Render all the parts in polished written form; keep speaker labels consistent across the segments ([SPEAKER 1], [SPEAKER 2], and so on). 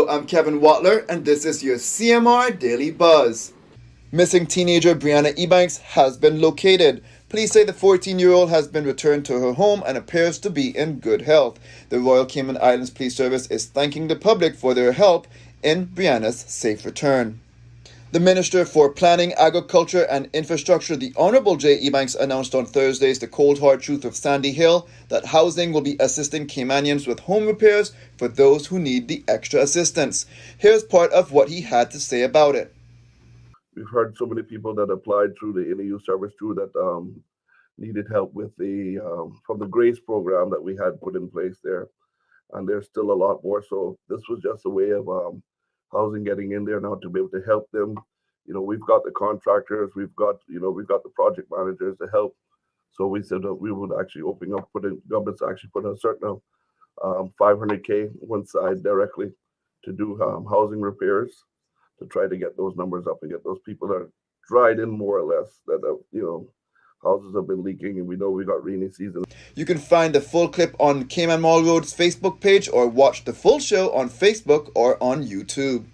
[SPEAKER 1] I'm Kevin Watler, and this is your CMR Daily Buzz. Missing teenager Brianna Ebanks has been located. Police say the 14-year-old has been returned to her home and appears to be in good health. The Royal Cayman Islands Police Service is thanking the public for their help in Brianna's safe return. The Minister for Planning, Agriculture and Infrastructure, the Honourable J. Ebanks, announced on Thursdays the cold hard truth of Sandy Hill that housing will be assisting Caymanians with home repairs for those who need the extra assistance. Here's part of what he had to say about it.
[SPEAKER 2] We've heard so many people that applied through the NAU service too that needed help with the from the GRACE program that we had put in place there, and there's still a lot more. So this was just a way of housing getting in there now to be able to help them. You know, we've got the contractors, we've got the project managers to help. So we said that we would actually government's actually put a certain 500K one side directly to do housing repairs, to try to get those numbers up and get those people that are dried in more or less, that houses have been leaking, and we know we got rainy season.
[SPEAKER 1] You can find the full clip on Cayman Mall Road's Facebook page or watch the full show on Facebook or on YouTube.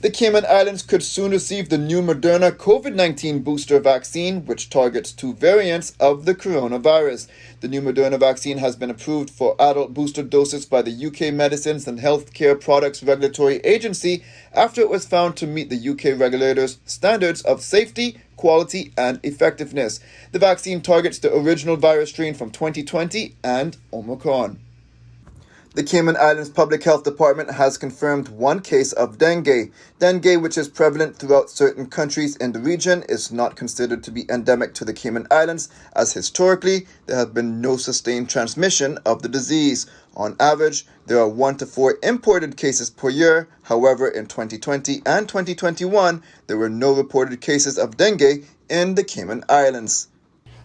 [SPEAKER 1] The Cayman Islands could soon receive the new Moderna COVID-19 booster vaccine, which targets two variants of the coronavirus. The new Moderna vaccine has been approved for adult booster doses by the UK Medicines and Healthcare Products Regulatory Agency after it was found to meet the UK regulators' standards of safety, quality, and effectiveness. The vaccine targets the original virus strain from 2020 and Omicron. The Cayman Islands Public Health Department has confirmed one case of dengue. Dengue, which is prevalent throughout certain countries in the region, is not considered to be endemic to the Cayman Islands, as historically there have been no sustained transmission of the disease. On average, there are 1 to 4 imported cases per year. However, in 2020 and 2021, there were no reported cases of dengue in the Cayman Islands.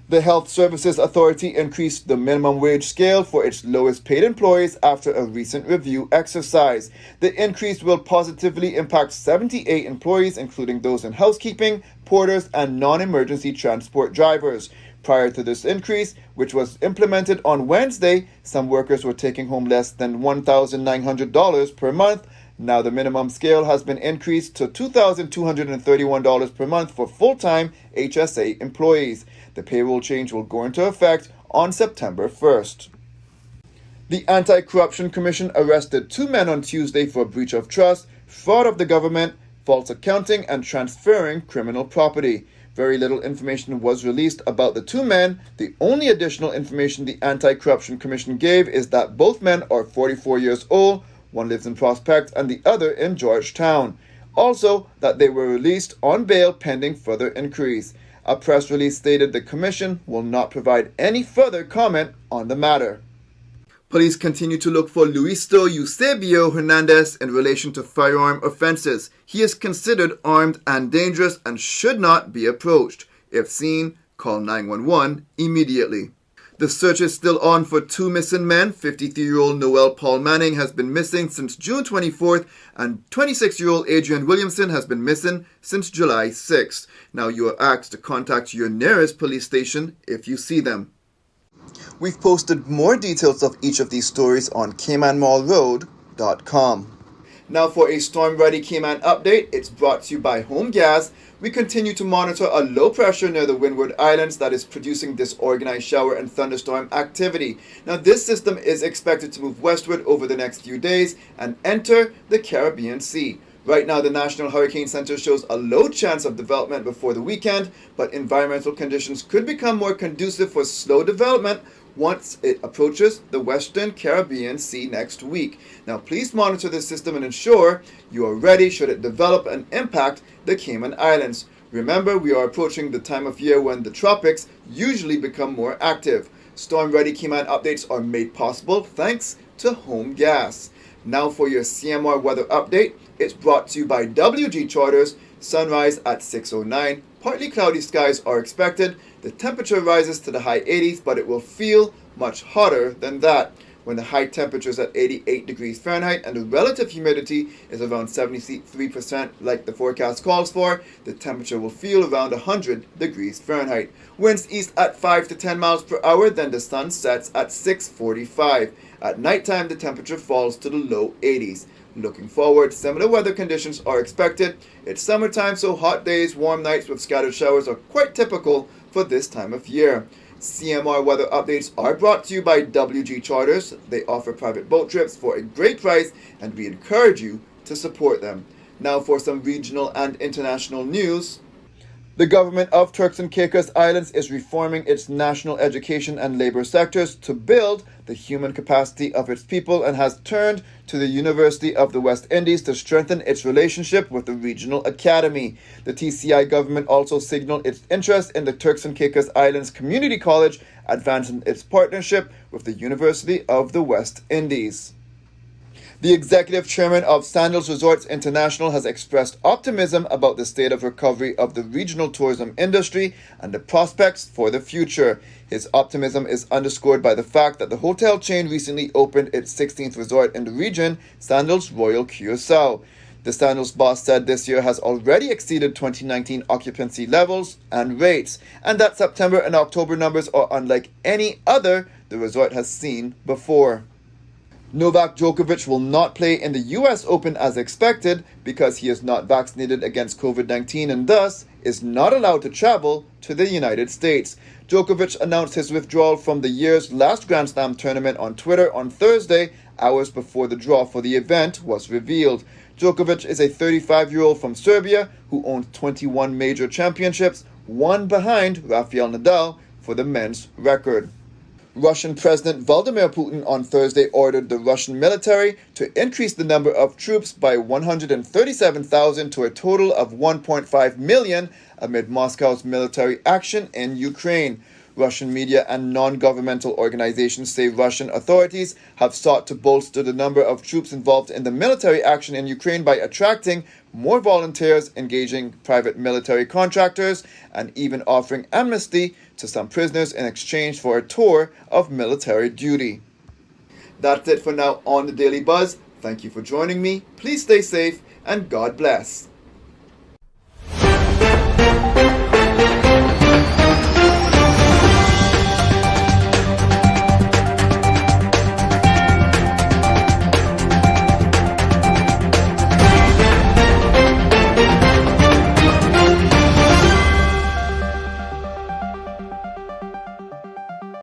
[SPEAKER 1] The Health Services Authority increased the minimum wage scale for its lowest paid employees after a recent review exercise. The increase will positively impact 78 employees, including those in housekeeping, porters, and non-emergency transport drivers. Prior to this increase, which was implemented on Wednesday, some workers were taking home less than $1,900 per month. Now the minimum scale has been increased to $2,231 per month for full-time HSA employees. The payroll change will go into effect on September 1st. The Anti-Corruption Commission arrested 2 men on Tuesday for breach of trust, fraud of the government, false accounting, and transferring criminal property. Very little information was released about the 2 men. The only additional information the Anti-Corruption Commission gave is that both men are 44 years old. One lives in Prospect and the other in Georgetown. Also, that they were released on bail pending further inquiries. A press release stated the commission will not provide any further comment on the matter. Police continue to look for Luisto Eusebio Hernandez in relation to firearm offenses. He is considered armed and dangerous and should not be approached. If seen, call 911 immediately. The search is still on for 2 missing men. 53-year-old Noel Paul Manning has been missing since June 24th, and 26-year-old Adrian Williamson has been missing since July 6th. Now you are asked to contact your nearest police station if you see them. We've posted more details of each of these stories on CaymanMallRoad.com. Now for a storm-ready Cayman update, it's brought to you by Home Gas. We continue to monitor a low pressure near the Windward Islands that is producing disorganized shower and thunderstorm activity. Now this system is expected to move westward over the next few days and enter the Caribbean Sea. Right now, the National Hurricane Center shows a low chance of development before the weekend, but environmental conditions could become more conducive for slow development once it approaches the Western Caribbean Sea next week. Now, please monitor this system and ensure you are ready should it develop and impact the Cayman Islands. Remember, we are approaching the time of year when the tropics usually become more active. Storm-ready Cayman updates are made possible thanks to Home Gas. Now for your CMR weather update, it's brought to you by WG Charters. Sunrise at 6:09. Partly cloudy skies are expected. The temperature rises to the high 80s, but it will feel much hotter than that when the high temperature is at 88 degrees Fahrenheit and the relative humidity is around 73% like the forecast calls for. The temperature will feel around 100 degrees Fahrenheit. Winds east at 5 to 10 miles per hour, then the sun sets at 6:45. At nighttime, the temperature falls to the low 80s. Looking forward, similar weather conditions are expected. It's summertime, so hot days, warm nights with scattered showers are quite typical for this time of year. CMR weather updates are brought to you by WG Charters. They offer private boat trips for a great price, and we encourage you to support them. Now for some regional and international news. The government of Turks and Caicos Islands is reforming its national education and labor sectors to build the human capacity of its people and has turned to the University of the West Indies to strengthen its relationship with the regional academy. The TCI government also signaled its interest in the Turks and Caicos Islands Community College, advancing its partnership with the University of the West Indies. The executive chairman of Sandals Resorts International has expressed optimism about the state of recovery of the regional tourism industry and the prospects for the future. His optimism is underscored by the fact that the hotel chain recently opened its 16th resort in the region, Sandals Royal Curaçao. The Sandals boss said this year has already exceeded 2019 occupancy levels and rates, and that September and October numbers are unlike any other the resort has seen before. Novak Djokovic will not play in the US Open as expected because he is not vaccinated against COVID-19 and thus is not allowed to travel to the United States. Djokovic announced his withdrawal from the year's last Grand Slam tournament on Twitter on Thursday, hours before the draw for the event was revealed. Djokovic is a 35-year-old from Serbia who owns 21 major championships, one behind Rafael Nadal for the men's record. Russian President Vladimir Putin on Thursday ordered the Russian military to increase the number of troops by 137,000 to a total of 1.5 million amid Moscow's military action in Ukraine. Russian media and non-governmental organizations say Russian authorities have sought to bolster the number of troops involved in the military action in Ukraine by attracting more volunteers, engaging private military contractors, and even offering amnesty to some prisoners in exchange for a tour of military duty. That's it for now on the Daily Buzz. Thank you for joining me. Please stay safe and God bless.